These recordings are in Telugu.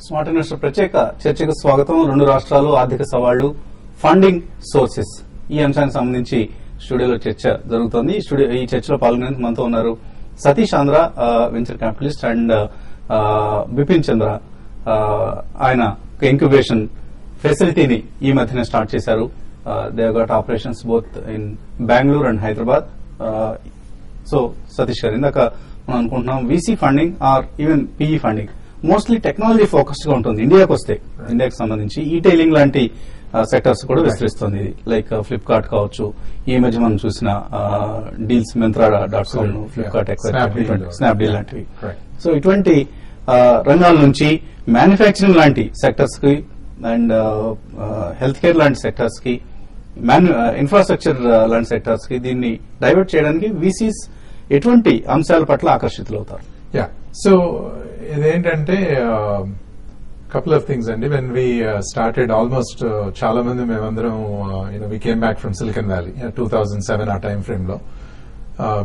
స్మార్ట్ ఇన్వెస్టర్ ప్రత్యేక చర్చకు స్వాగతం. రెండు రాష్ట్రాలు, ఆర్థిక సవాళ్లు, ఫండింగ్ సోర్సెస్, ఈ అంశానికి సంబంధించి స్టూడియోలో చర్చ జరుగుతోంది. ఈ చర్చలో పాల్గొనేందుకు మనతో ఉన్నారు Satish Andhra, venture capitalist, and Bipin Chandra. ఆయన ఒక ఇంక్యుబేషన్ ఫెసిలిటీని ఈ మధ్యనే స్టార్ట్ చేశారు. They got operations both in Bengaluru and Hyderabad. So Satish garu, ఇందాక మనం అనుకుంటున్నాం VC funding or even PE funding mostly technology focused గా ఉంటుంది. ఇండియాకి వస్తే, ఇండియాకి సంబంధించి ఈటైలింగ్ లాంటి సెక్టర్స్ కూడా విస్తరిస్తుంది. లైక్ ఫ్లిప్కార్ట్ కావచ్చు, ఈ మధ్య మనం చూసిన డీల్స్ Myntra.com, ఫ్లిప్కార్ట్, స్నాప్డీల్ లాంటివి. సో ఇటువంటి రంగాల నుంచి మ్యానుఫ్యాక్చరింగ్ లాంటి సెక్టర్స్ కి అండ్ హెల్త్ కేర్ లాంటి సెక్టర్స్ కి, ఇన్ఫ్రాస్ట్రక్చర్ లాంటి సెక్టర్స్ కి దీన్ని డైవర్ట్ చేయడానికి వీసీస్ ఎటువంటి అంశాల పట్ల ఆకర్షితులవుతారు? సో ఇదేంటంటే couple of things అండి. when we started almost చాలా మంది మేమందరం we came back from Silicon Valley 2007 ఆ టైం ఫ్రేమ్ లో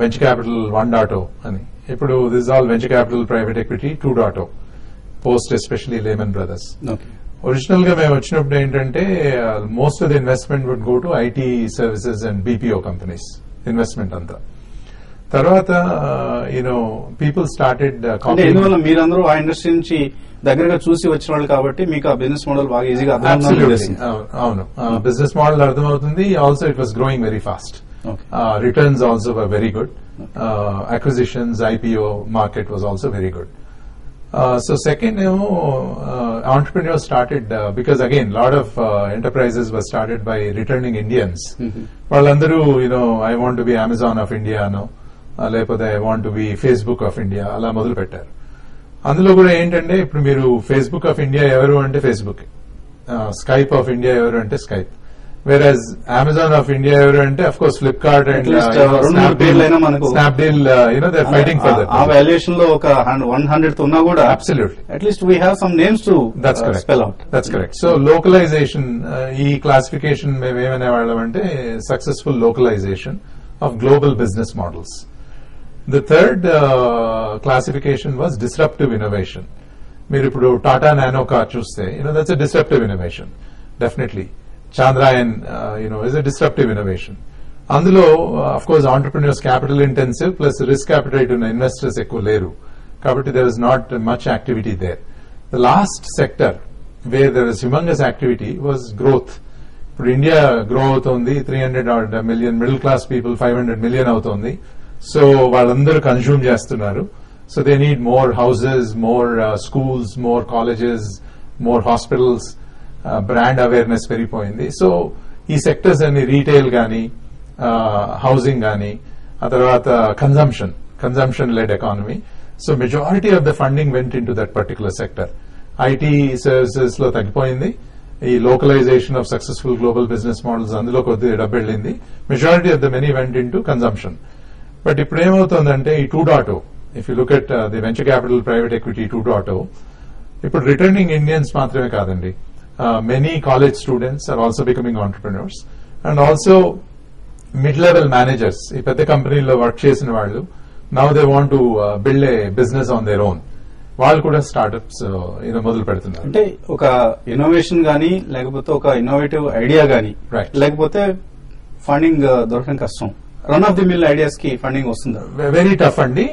వెంచర్ క్యాపిటల్ 1.0 అని. ఇప్పుడు this is all venture capital private equity 2.0 post especially Lehman Brothers. Original గా మేము వచ్చినప్పుడు ఏంటంటే most of the investment would go to IT services and BPO companies investment అంతా. తర్వాత పీపుల్ స్టార్టెడ్ ఎందువల్ల మీరందరూ ఆ ఇండస్ట్రీ నుంచి దగ్గరగా చూసి వచ్చిన వాళ్ళు కాబట్టి మీకు ఆ బిజినెస్ మోడల్ బాగా ఈజీగా అర్థమవుతుంది. అవును, బిజినెస్ మోడల్ అర్థమవుతుంది. Also it was growing very fast. Returns also were very good. Acquisitions, IPO market was also very good. So second ఏమో entrepreneurs started because again lot of enterprises were started by returning Indians. వాళ్ళందరూ I want to be Amazon of India అనో లేకపోతే I want to be Facebook of India అలా మొదలు పెట్టారు. అందులో కూడా ఏంటంటే ఇప్పుడు మీరు ఫేస్బుక్ ఆఫ్ ఇండియా ఎవరు అంటే ఫేస్బుక్, స్కైప్ ఆఫ్ ఇండియా ఎవరు అంటే Skype, whereas Amazon of India ఎవరు అంటే of course Flipkart and Snapdeal, they're fighting for that. ఆ వాల్యుయేషన్ లో ఒక 100th ఉన్నా కూడా absolutely at least we have some names to spell out. That's correct. So localization, ఈ క్లాసిఫికేషన్ మేము ఏమనే వాళ్ళం అంటే successful localisation of global business models. The third classification was disruptive innovation. మీరు ఇప్పుడు టాటా నానో కార్ చూస్తే that's a disruptive innovation. Definitely. Chandrayaan, is a disruptive innovation. అందులో of course entrepreneurs capital intensive plus risk appetite ఉన్న investors ఎక్కువ లేరు కాబట్టి there was not much activity there. The last sector where there was humongous activity was growth. ఇప్పుడు ఇండియా గ్రో అవుతోంది, 300 million middle class people 500 million అవుతోంది. సో వాళ్ళందరూ కన్స్యూమ్ చేస్తున్నారు. So they need more houses, more schools, more colleges, more hospitals. Brand awareness పెరిగిపోయింది. సో ఈ సెక్టర్స్ అన్ని రీటైల్ గానీ, హౌసింగ్ గానీ, ఆ తర్వాత consumption led economy. So majority of the funding went into that particular sector. IT services లో తగ్గిపోయింది. ఈ localisation of successful global business models అందులో కొద్దిగా డబ్బు వెళ్ళింది. Majority of the money went in to consumption. But ఇప్పుడు ఏమవుతుందంటే ఈ 2.0, if you look at the venture capital private equity 2.0, ఇప్పుడు రిటర్నింగ్ ఇండియన్స్ మాత్రమే కాదండి, many college students are also becoming entrepreneurs and also mid-level managers. ఈ పెద్ద కంపెనీలో వర్క్ చేసిన వాళ్ళు now they want to build a business on their own. వాళ్ళు కూడా స్టార్ట్అప్స్ మొదలు పెడుతున్నారు. అంటే ఒక ఇన్నోవేషన్ గానీ, లేకపోతే ఒక ఇన్నోవేటివ్ ఐడియా గానీ, లేకపోతే ఫండింగ్ దొరకడం కష్టం. Run of the mill ideas కి ఫండింగ్ వస్తుంది, వెరీ టఫ్ అండి.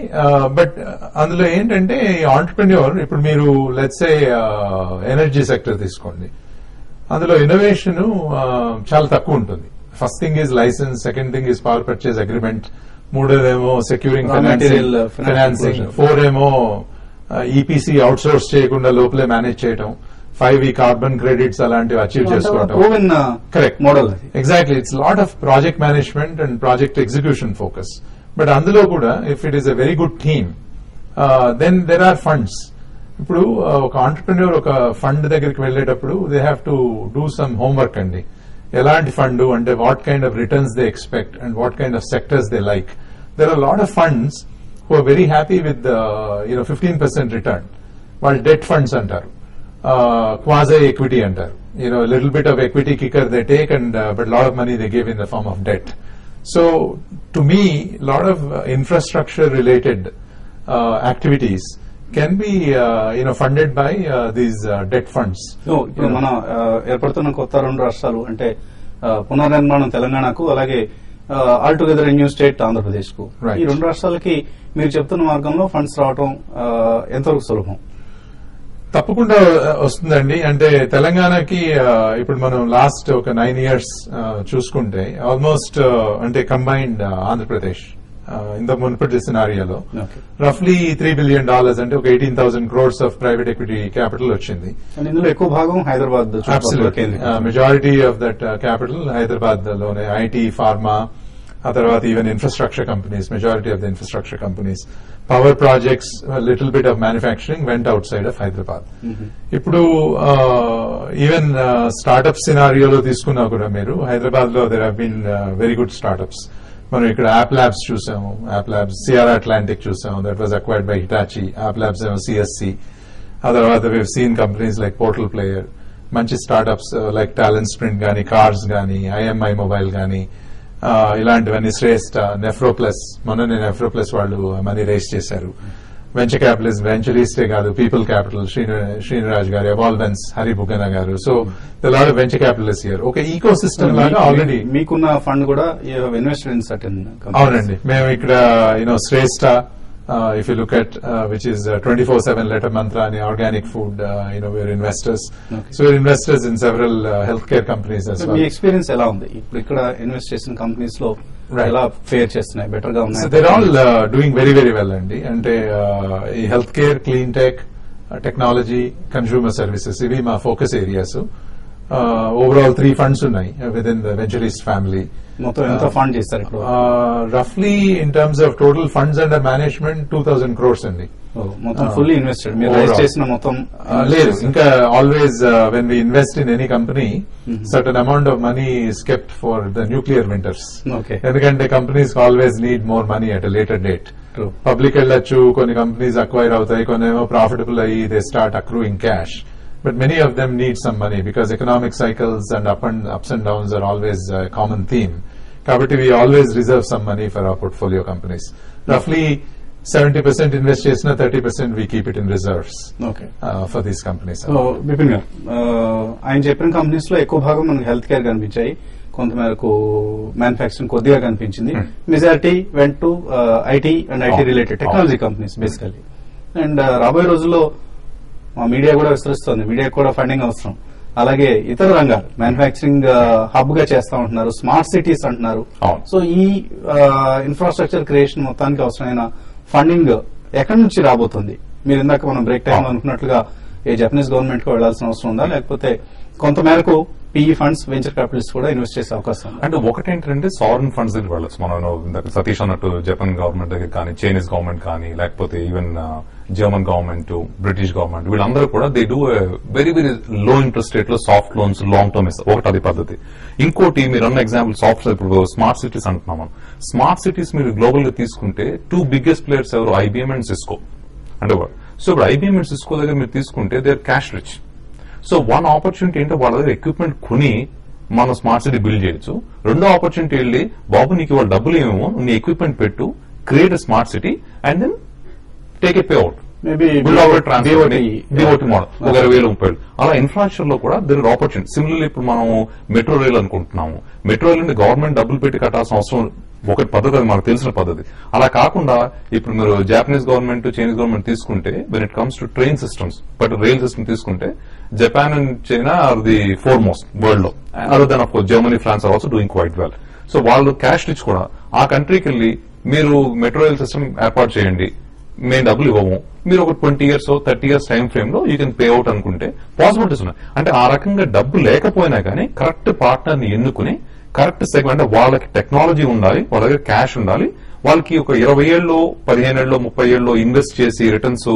బట్ అందులో ఏంటంటే ఆంటర్ప్రెన్యూర్, ఇప్పుడు మీరు లెట్స్ సే ఎనర్జీ సెక్టర్ తీసుకోండి, అందులో ఇన్నోవేషన్ చాలా తక్కువ ఉంటుంది. First thing is license, second thing is power purchase agreement, మూడోదేమో సెక్యూరింగ్ ఫైనాన్సింగ్, 4 ఏమో ఈపీసీ అవుట్ సోర్స్ చేయకుండా లోపలే మేనేజ్ చేయడం, 5 ఈ కార్బన్ క్రెడిట్స్ అలాంటివి అచీవ్ చేసుకోవడం. Correct model, exactly. It's lot of project management and project execution focus. But అందులో కూడా if it is a very good theme then there are funds. ఇప్పుడు ఒక ఆంటర్ప్రెన్యూర్ ఒక ఫండ్ దగ్గరికి వెళ్లేటప్పుడు they have to do some homework అండి. ఎలాంటి ఫండ్ అంటే what kind of returns they expect and what kind of sectors they like. There are lot of funds who are very happy with 15% return. వాళ్ళు డెట్ ఫండ్స్ అంటారు, quasi equity అంటారు. Little bit of equity kicker they take and but lot of money they give in the form of debt. So to me lot of infrastructure related activities can be funded by these debt funds. ఇప్పుడు మన ఏర్పడుతున్న కొత్త 2 రాష్ట్రాలు అంటే పునర్నిర్మాణం తెలంగాణకు, అలాగే all together new state Andhra Pradesh కు, ఈ 2 రాష్ట్రాలకి మీరు చెప్తున్న మార్గంలో ఫండ్స్ రావడం ఎంతవరకు సులభం? తప్పకుండా వస్తుందండి. అంటే తెలంగాణకి ఇప్పుడు మనం లాస్ట్ ఒక 9 years చూసుకుంటే ఆల్మోస్ట్ అంటే కంబైన్డ్ ఆంధ్రప్రదేశ్ ఇంత మునుపటి సినారియోలో రఫ్లీ $3 billion అంటే ఒక 18,000 crores of private equity capital వచ్చింది. ఇందులో ఎక్కువ భాగం Hyderabad, majority of that capital Hyderabad లోనే. ఐటీ, ఫార్మా, ఆ తర్వాత even infrastructure companies, majority of the infrastructure companies, power projects, little bit of manufacturing went outside of Hyderabad. ఇప్పుడు ఈవెన్ స్టార్ట్అప్ సినారియోలో తీసుకున్నా కూడా మీరు హైదరాబాద్ లో there have been very good startups. మనం ఇక్కడ యాప్ ల్యాబ్స్ చూసాము, యాప్ ల్యాబ్స్ సిఆర్ అట్లాంటిక్ చూసాము, that was acquired by Hitachi. App labs ఏమో సిఎస్సి. ఆ తర్వాత we've seen companies like portal player, మంచి స్టార్ట్అప్స్ లైక్ టాలెంట్ స్ప్రింట్ గానీ, కార్స్ గానీ, ఐఎంఐ మొబైల్ గానీ, ఇలాంటివన్నీ. శ్రేష్ఠ, నెఫ్రోప్లస్, మొన్ననే నెఫ్రోప్లస్ వాళ్ళు మనీ రేస్ చేశారు. వెంచర్ క్యాపిటలిస్ట్, వెంచరీస్టే కాదు, పీపుల్ క్యాపిటల్, శ్రీనిరాజ్ గారు, ఎవాల్వెన్స్, హరి బుగ్గన గారు. So lot of venture capitalist here. ఒక ఈకో సిస్టమ్ లాగా ఆల్రెడీ మీకున్న ఫండ్ కూడా ఇన్వెస్టెడ్ ఇన్ సర్టెన్. అవునండి, మేము ఇక్కడ శ్రేష్ఠ, if you look at which is 24/7 Letter Mantra and organic food, we're investors. Okay. So we're investors in several healthcare companies as well. Me experience ఎలా ఉంది ఇప్పుడు ఇక్కడ ఇన్వెస్ట్ చేసిన కంపెనీస్ లో? ఎలా ఫేర్ చేస్తున్నాయి, బెటర్ గా ఉన్నాయి? So they're all doing very very well అండి. అంటే ఈ health care, clean tech, technology, consumer services ఇవి మా ఫోకస్ ఏరియాస్. ఓవరాల్ 3 funds ఉన్నాయి with in the Ventureast family. మొత్తం ఎంత ఫండ్ చేస్తారు ఇప్పుడు? రఫ్లీ in terms of total funds under management 2,000 crores అండి. మొత్తం ఫుల్లీ ఇన్వెస్టెడ్ మీరు రైజ్ చేసిన మొత్తం? లేదు, ఇంకా always when we invest in any company certain amount of money is kept for the nuclear winters. ఎందుకంటే companies always need more money at a later date. Public వెళ్ళొచ్చు, కొన్ని కంపెనీస్ అక్వైర్ అవుతాయి, కొన్ని ఏమో ప్రాఫిటబుల్ అయ్యి they start accruing cash. But many of them need some money because economic cycles and ups and downs are always a common theme. Kabatti we always reserve some money for our portfolio companies. Roughly 70% invest chesina, 30% we keep it in reserves. Okay. For these companies. So Bipin garu, ఆయన చెప్పిన కంపెనీస్ లో ఎక్కువ భాగం మనకు హెల్త్ కేర్ కనిపించాయి, కొంతమేరకు మ్యానుఫ్యాక్చరింగ్ కొద్దిగా కనిపించింది. Majority went to IT and IT related technology companies basically. And రాబోయే రోజుల్లో మా మీడియా కూడా విస్తరిస్తుంది, మీడియా కూడా ఫండింగ్ అవసరం. అలాగే ఇతర రంగాలు మ్యానుఫ్యాక్చరింగ్ హబ్ గా చేస్తా ఉంటున్నారు, స్మార్ట్ సిటీస్ అంటున్నారు. సో ఈ ఇన్ఫ్రాస్ట్రక్చర్ క్రియేషన్ మొత్తానికి అవసరమైన ఫండింగ్ ఎక్కడి నుంచి రాబోతుంది? మీరు ఇందాక మనం బ్రేక్ టైం అనుకున్నట్లుగా ఏ జపనీస్ గవర్నమెంట్ కు వెళ్లాల్సిన అవసరం ఉందా, లేకపోతే కొంతమేరకు పిఈ ఫండ్స్, వెంచర్ క్యాపిటలిస్ట్ కూడా ఇన్వెస్ట్ చేసే అవకాశం ఉంది? అంటే ఒకటేంటంటే సావరెన్ ఫండ్స్ దగ్గర వెళ్ళచ్చు. మనం సతీష్ అన్నట్టు జపాన్ గవర్నమెంట్ దగ్గర కానీ, చైనీస్ గవర్నమెంట్ కానీ, లేకపోతే even German government, British government, వీళ్ళందరూ కూడా they do very very low interest rate లో సాఫ్ట్ లోన్స్, లాంగ్ టర్మ్ ఇస్తారు. ఒకటి అది పద్ధతి. ఇంకోటి మీరు అన్న ఎగ్జాంపుల్ సాఫ్ట్, ఇప్పుడు స్మార్ట్ సిటీస్ అంటున్నాం. స్మార్ట్ సిటీస్ మీరు గ్లోబల్ గా తీసుకుంటే 2 biggest ప్లేయర్స్ ఎవరు? IBM and Cisco. అంటే సో ఇప్పుడు ఐబీఎం అండ్ సిస్కో దగ్గర మీరు తీసుకుంటే they are cash rich. So one opportunity ఏంటంటే వాళ్ళ దగ్గర ఎక్విప్మెంట్ కొని మనం స్మార్ట్ సిటీ బిల్డ్ చేయొచ్చు. రెండో ఆపర్చునిటీ వెళ్ళి, బాబు నీకు ఇవాళ డబ్బులు ఏమేమో, నీ ఎక్విప్మెంట్ పెట్టు, create a smart city and then take a pay out. DOT model ఒక 20,000-30,000. అలా ఇన్ఫ్రాస్ట్రక్చర్ లో కూడా దర్ ఆర్ ఆపర్చునిటీ. సిమిలర్లీ ఇప్పుడు మనం మెట్రో రైల్ అనుకుంటున్నాము. మెట్రో రైల్ నుండి గవర్నమెంట్ డబ్బులు పెట్టి కట్టాల్సిన అవసరం ఒకటి పద్ధతి, అది మనకు తెలిసిన పద్ధతి. అలా కాకుండా ఇప్పుడు మీరు జాపనీస్ గవర్నమెంట్, చైనీస్ గవర్నమెంట్ తీసుకుంటే when it comes to train systems, but rail system తీసుకుంటే Japan and China are the foremost world లో. Other then of course Germany, France are also doing quite well. So వాళ్ళు క్యాష్ రిచ్ కూడా. ఆ కంట్రీకి వెళ్లి మీరు మెట్రో రైల్ సిస్టమ్ ఏర్పాటు చేయండి, మేము డబ్బులు ఇవ్వము, మీరు ఒక 20 years, 30 years టైం ఫ్రేమ్ లో యూ కెన్ పే అవుట్ అనుకుంటే పాసిబిలిటీస్ ఉన్నాయి. అంటే ఆ రకంగా డబ్బు లేకపోయినా కానీ కరెక్ట్ పార్ట్నర్ ని ఎన్నుకుని కరెక్ట్ సెగ్మెంట్, అంటే వాళ్ళకి టెక్నాలజీ ఉండాలి, వాళ్ళ దగ్గర క్యాష్ ఉండాలి, వాళ్ళకి ఒక 20 ఏళ్ళు, 15 ఏళ్ళు, 30 ఏళ్ళు ఇన్వెస్ట్ చేసి రిటర్న్స్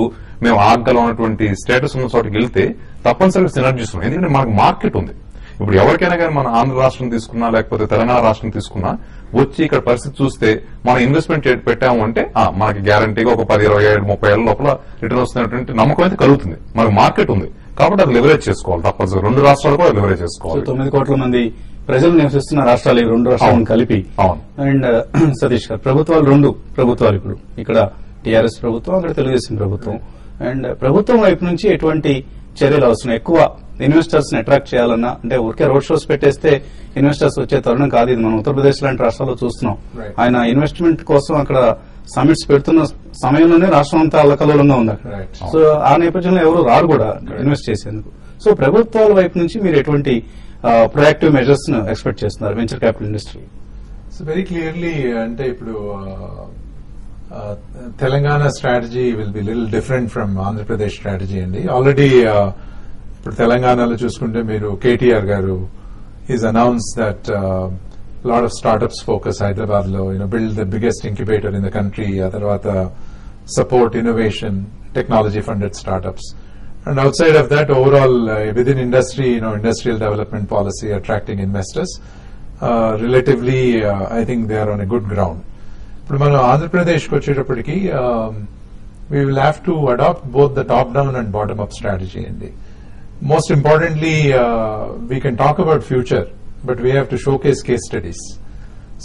మేము ఆగలం అన్నటువంటి స్టేటస్ ఉన్న చోటుకి వెళ్తే తప్పనిసరిగా సినర్జీస్ ఉన్నాయి. ఎందుకంటే మనకు మార్కెట్ ఉంది. ఇప్పుడు ఎవరికైనా కానీ మన ఆంధ్ర రాష్ట్రం తీసుకున్నా, లేకపోతే తెలంగాణ రాష్ట్రం తీసుకున్నా, వచ్చి ఇక్కడ పరిస్థితి చూస్తే మనం ఇన్వెస్ట్మెంట్ పెట్టాము అంటే మనకి గ్యారంటీగా ఒక 10, 20 ఏళ్ళు, 30 ఏళ్ళ లోపల రిటర్న్ వస్తున్నటువంటి నమ్మకం అయితే కలుగుతుంది. మనకు మార్కెట్ ఉంది కాబట్టి అది లెవరేజ్ చేసుకోవాలి తప్పనిసరిగా. 2 రాష్ట్రాలు కూడా లెవరేజ్ చేసుకోవాలి. 9 కోట్ల మంది ప్రజలు నివసిస్తున్న రాష్ట్రాలు, 2 రాష్ట్రాలను కలిపి. అండ్ సతీష్ గారు, ప్రభుత్వాలు 2 ప్రభుత్వాలు ఇప్పుడు ఇక్కడ టీఆర్ఎస్ ప్రభుత్వం, అక్కడ తెలుగుదేశం ప్రభుత్వం. అండ్ ప్రభుత్వం వైపు నుంచి ఎటువంటి చర్యలు అవసరం? ఎక్కువ ఇన్వెస్టర్స్ ని అట్రాక్ట్ చేయాలన్నా, అంటే ఊరికే రోడ్ షోస్ పెట్టేస్తే ఇన్వెస్టర్స్ వచ్చే తరుణం కాదు ఇది. మనం ఉత్తరప్రదేశ్ లాంటి రాష్ట్రాల్లో చూస్తున్నాం. ఆయన ఇన్వెస్ట్మెంట్ కోసం అక్కడ సమిట్స్ పెడుతున్న సమయంలోనే రాష్ట్రం అంతా అల్లకల్లోలంగా ఉంది అక్కడ. సో ఆ నేపథ్యంలో ఎవరు రారు కూడా ఇన్వెస్ట్ చేసేందుకు. సో ప్రభుత్వాల వైపు నుంచి మీరు ఎటువంటి ప్రొయాక్టివ్ మెజర్స్ ను ఎక్స్పెక్ట్ చేస్తున్నారు venture capital industry? So very clearly అంటే ఇప్పుడు Telangana strategy will be little different from Andhra Pradesh strategy అండి. ఆల్రెడీ ఇప్పుడు తెలంగాణలో చూసుకుంటే మీరు కేటీఆర్ గారు is announce that lot of startups focus Hyderabad lo, build the biggest incubator in the country, tarvata support innovation, technology funded startups. And outside of that, overall within industry, industrial development policy attracting investors, relatively I think they are on a good ground. But manu Andhra Pradesh ko vachetappudiki we will have to adopt both the top down and bottom up strategy andi. Most importantly, we can talk about future, but we have to showcase case studies.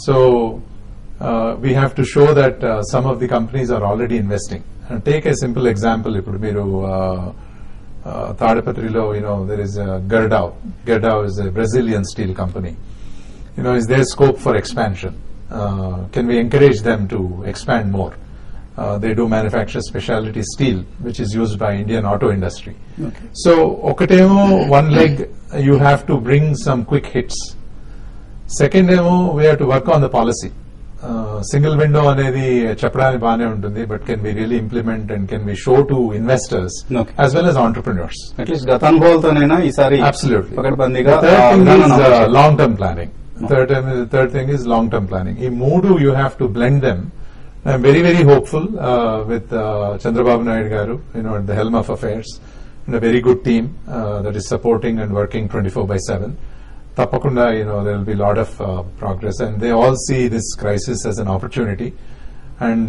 So we have to show that some of the companies are already investing. And take a simple example. Ipudu meeru Tadapatrilo, there is Gerdau. Gerdau is a Brazilian steel company. Is there scope for expansion? Can we encourage them to expand more? They do manufacture specialty steel, which is used by Indian auto industry. Okay. So, okatemo one leg, you have to bring some quick hits. Second demo, we have to work on the policy. Single window anedi chappadani baane untundi, but can we really implement and can we show to investors as well as entrepreneurs? At least gatanboltonaina isari absolutely. Pakadbandiga. The third thing is long-term planning. Third thing is long-term planning. Ee moodu you have to blend them. I'm very, very hopeful with Chandrababu Naidu garu, at the helm of affairs, and a very good team that is supporting and working 24/7. Tappakunda, there will be a lot of progress, and they all see this crisis as an opportunity. And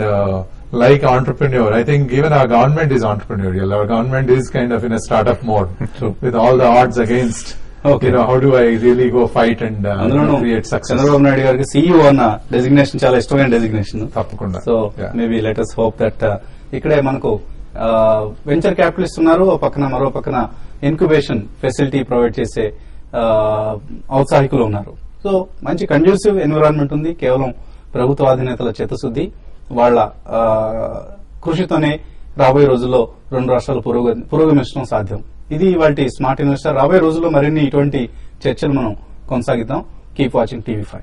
like entrepreneur, I think even our government is entrepreneurial. Our government is kind of in a startup mode with all the odds against. Okay. How do I really go fight and create success? Chandrababu Naidu gariki CEO అన్న డెసిగ్నేషన్ చాలా ఇష్టమైన డెసిగ్నేషన్. తప్పకుండా. So maybe let us hope that ఇక్కడే మనకు వెంచర్ క్యాపిటలిస్ట్ ఉన్నారు, మరో పక్కన ఇన్క్యుబేషన్ ఫెసిలిటీ ప్రొవైడ్ చేసే ఔత్సాహికులు ఉన్నారు. సో మంచి కండ్యూసివ్ ఎన్విరాన్మెంట్ ఉంది. కేవలం ప్రభుత్వ అధినేతల చిత్తశుద్ది, వాళ్ల కృషితోనే రాబోయే రోజుల్లో రెండు రాష్ట్రాలు పురోగమించడం సాధ్యం. ఇది ఇవాల్టి స్మార్ట్ ఇన్వెస్టర్. రాబోయే రోజుల్లో మరిన్ని ఇటువంటి చర్చలు మనం కొనసాగిద్దాం. Keep watching TV5.